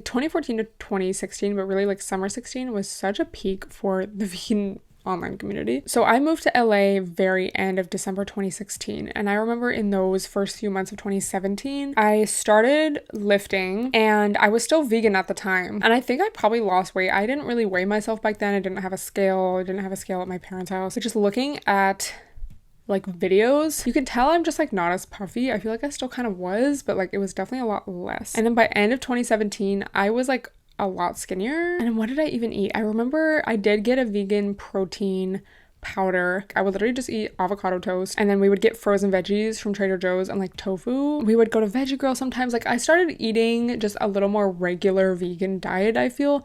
2014 to 2016, but really like summer 16 was such a peak for the vegan online community. So I moved to LA very end of December 2016, and I remember in those first few months of 2017 I started lifting, and I was still vegan at the time, and I think I probably lost weight. I didn't really weigh myself back then. I didn't have a scale at my parents' house. But just looking at like videos, you can tell I'm just like not as puffy. I feel like I still kind of was, but like it was definitely a lot less. And then by end of 2017 I was like a lot skinnier. And what did I even eat? I remember I did get a vegan protein powder. I would literally just eat avocado toast, and then we would get frozen veggies from Trader Joe's and like tofu. We would go to Veggie Girl sometimes. Like I started eating just a little more regular vegan diet, I feel,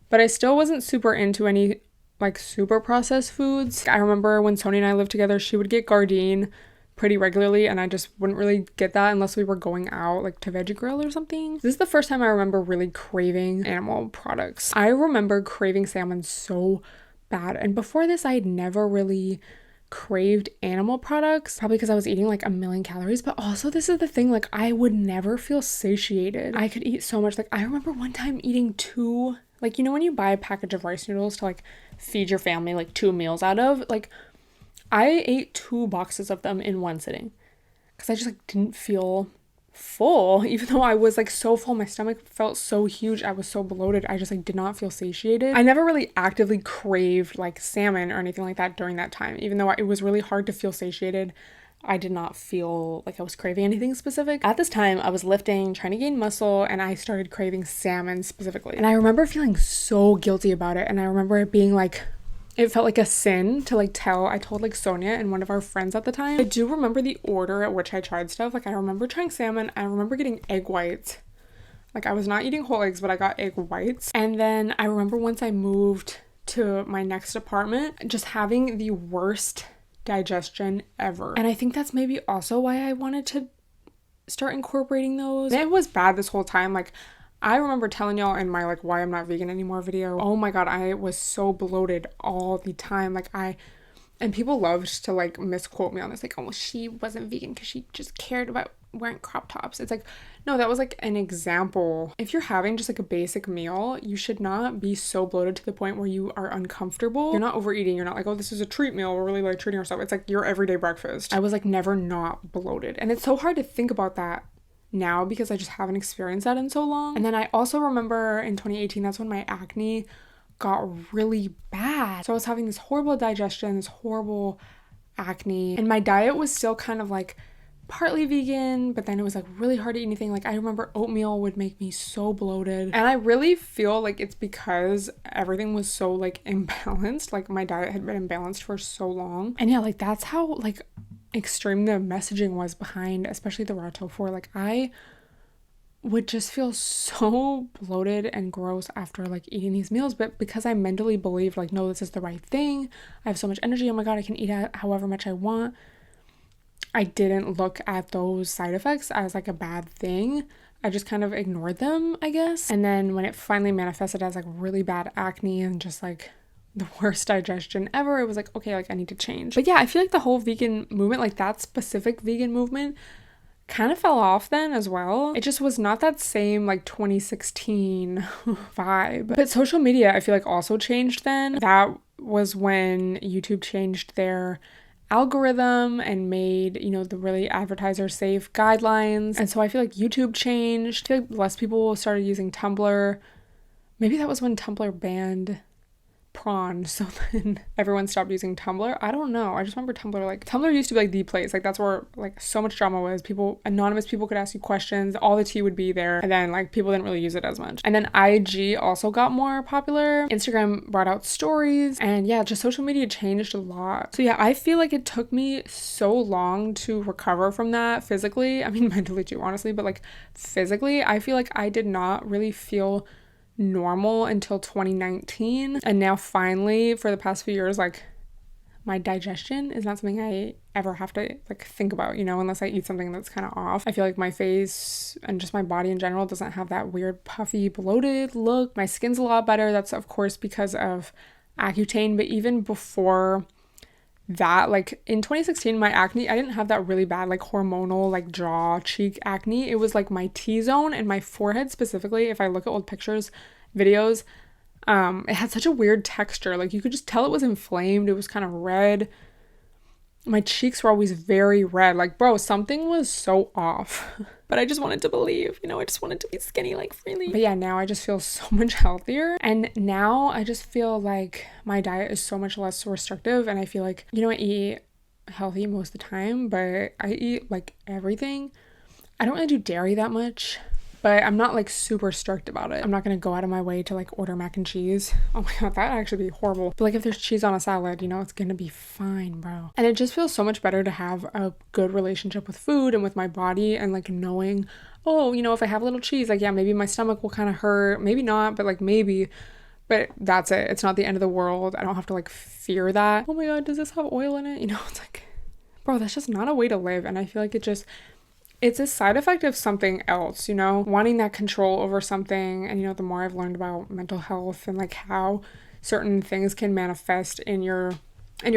but I still wasn't super into any like super processed foods. I remember when Sony and I lived together, she would get Gardein pretty regularly, and I just wouldn't really get that unless we were going out like to Veggie Grill or something. This is the first time I remember really craving animal products. I remember craving salmon so bad, and before this I had never really craved animal products, probably because I was eating like a million calories. But also, this is the thing, like I would never feel satiated. I could eat so much. Like I remember one time eating two, like, you know when you buy a package of rice noodles to like feed your family like 2 meals out of, like I ate 2 boxes of them in one sitting because I just like didn't feel full, even though I was like so full. My stomach felt so huge. I was so bloated. I just like did not feel satiated. I never really actively craved like salmon or anything like that during that time, even though it was really hard to feel satiated. I did not feel like I was craving anything specific. At this time, I was lifting, trying to gain muscle, and I started craving salmon specifically. And I remember feeling so guilty about it. And I remember it being like, it felt like a sin to like I told like Sonia and one of our friends at the time. I do remember the order at which I tried stuff. Like I remember trying salmon. I remember getting egg whites. Like I was not eating whole eggs, but I got egg whites. And then I remember once I moved to my next apartment, just having the worst digestion ever. And I think that's maybe also why I wanted to start incorporating those. It was bad this whole time. Like I remember telling y'all in my like why I'm not vegan anymore video, oh my god, I was so bloated all the time. Like and people loved to like misquote me on this, like, oh, she wasn't vegan because she just cared about wearing crop tops. It's like, no, that was like an example. If you're having just like a basic meal, you should not be so bloated to the point where you are uncomfortable. You're not overeating. You're not like, oh, this is a treat meal, we're really like treating ourselves. It's like your everyday breakfast. I was like never not bloated, and it's so hard to think about that now because I just haven't experienced that in so long. And then I also remember in 2018, that's when my acne got really bad. So I was having this horrible digestion, this horrible acne, and my diet was still kind of like partly vegan, but then it was like really hard to eat anything. Like I remember oatmeal would make me so bloated, and I really feel like it's because everything was so like imbalanced. Like my diet had been imbalanced for so long, and yeah, like that's how like extreme the messaging was behind especially the raw tofu. Like I would just feel so bloated and gross after like eating these meals, but because I mentally believed like, no, this is the right thing, I have so much energy, oh my god, I can eat however much I want, I didn't look at those side effects as like a bad thing. I just kind of ignored them, I guess. And then when it finally manifested as like really bad acne and just like the worst digestion ever, it was like, okay, like I need to change. But yeah, I feel like the whole vegan movement, like that specific vegan movement, kind of fell off then as well. It just was not that same like 2016 vibe. But social media, I feel like also changed then. That was when YouTube changed their algorithm and made, you know, the really advertiser safe guidelines. And so I feel like YouTube changed. I feel like less people started using Tumblr. Maybe that was when Tumblr banned prawn, so then everyone stopped using Tumblr. I don't know. I just remember Tumblr used to be like the place. Like that's where like so much drama was. Anonymous people could ask you questions, all the tea would be there, and then like people didn't really use it as much. And then IG also got more popular. Instagram brought out stories, and yeah, just social media changed a lot. So yeah, I feel like it took me so long to recover from that physically. I mean mentally too, honestly, but like physically, I feel like I did not really feel normal until 2019, and now finally for the past few years, like my digestion is not something I ever have to like think about, you know, unless I eat something that's kind of off. I feel like my face and just my body in general doesn't have that weird puffy bloated look. My skin's a lot better. That's of course because of Accutane, but even before that, like in 2016, my acne, I didn't have that really bad like hormonal like jaw cheek acne. It was like my T-zone and my forehead specifically. If I look at old pictures, videos, it had such a weird texture. Like you could just tell it was inflamed. It was kind of red. My cheeks were always very red. Like, bro, something was so off. But I just wanted to believe, I just wanted to be skinny like freely. But yeah, now I just feel so much healthier. And now I just feel like my diet is so much less restrictive. And I feel like, I eat healthy most of the time, but I eat like everything. I don't really do dairy that much, but I'm not like super strict about it. I'm not going to go out of my way to like order mac and cheese. Oh my God, that'd actually be horrible. But like if there's cheese on a salad, it's going to be fine, bro. And it just feels so much better to have a good relationship with food and with my body, and like knowing, oh, if I have a little cheese, like, yeah, maybe my stomach will kind of hurt, maybe not, but like maybe. But that's it. It's not the end of the world. I don't have to like fear that. Oh my God, does this have oil in it? It's like, bro, that's just not a way to live. And I feel like it's a side effect of something else, wanting that control over something. And, the more I've learned about mental health and like how certain things can manifest in your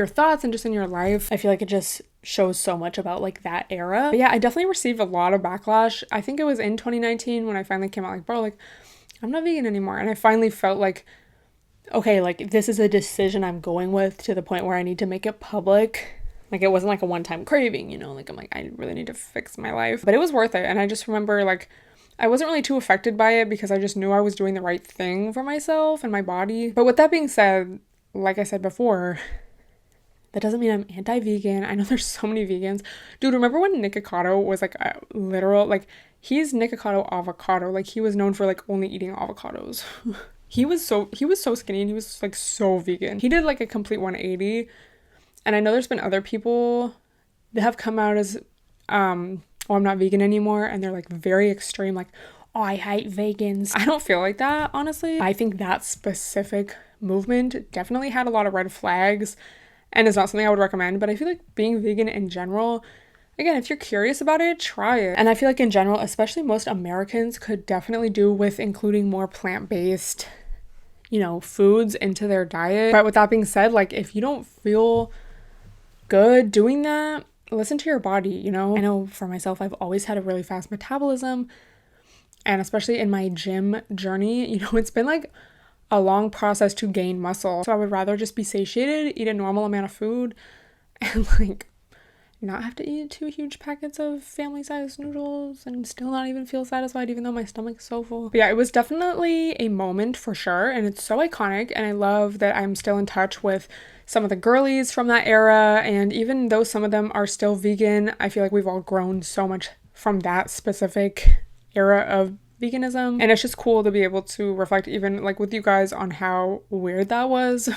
thoughts and just in your life, I feel like it just shows so much about like that era. But yeah, I definitely received a lot of backlash. I think it was in 2019 when I finally came out like, bro, like I'm not vegan anymore. And I finally felt like, okay, like this is a decision I'm going with to the point where I need to make it public. Like it wasn't like a one-time craving, like I'm like, I really need to fix my life. But it was worth it. And I just remember like, I wasn't really too affected by it because I just knew I was doing the right thing for myself and my body. But with that being said, like I said before, that doesn't mean I'm anti-vegan. I know there's so many vegans. Dude, remember when Nikocado was like a literal, like he's Nikocado avocado. Like he was known for like only eating avocados. He was so skinny and he was like so vegan. He did like a complete 180. And I know there's been other people that have come out as, oh, I'm not vegan anymore. And they're like very extreme, like, oh, I hate vegans. I don't feel like that, honestly. I think that specific movement definitely had a lot of red flags and is not something I would recommend. But I feel like being vegan in general, again, if you're curious about it, try it. And I feel like in general, especially most Americans could definitely do with including more plant-based, foods into their diet. But with that being said, like if you don't feel good doing that, listen to your body. I know for myself, I've always had a really fast metabolism, and especially in my gym journey, it's been like a long process to gain muscle. So I would rather just be satiated, eat a normal amount of food, and like not have to eat 2 huge packets of family-sized noodles and still not even feel satisfied even though my stomach's so full. But yeah, it was definitely a moment for sure, and it's so iconic, and I love that I'm still in touch with some of the girlies from that era, and even though some of them are still vegan, I feel like we've all grown so much from that specific era of veganism, and it's just cool to be able to reflect even like with you guys on how weird that was.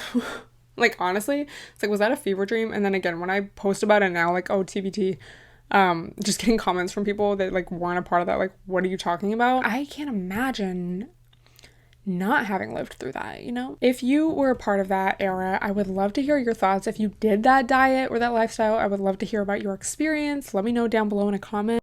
Like honestly, it's like, was that a fever dream? And then again, when I post about it now, like, oh, TBT, just getting comments from people that like weren't a part of that, like, what are you talking about? I can't imagine not having lived through that, If you were a part of that era, I would love to hear your thoughts. If you did that diet or that lifestyle, I would love to hear about your experience. Let me know down below in a comment.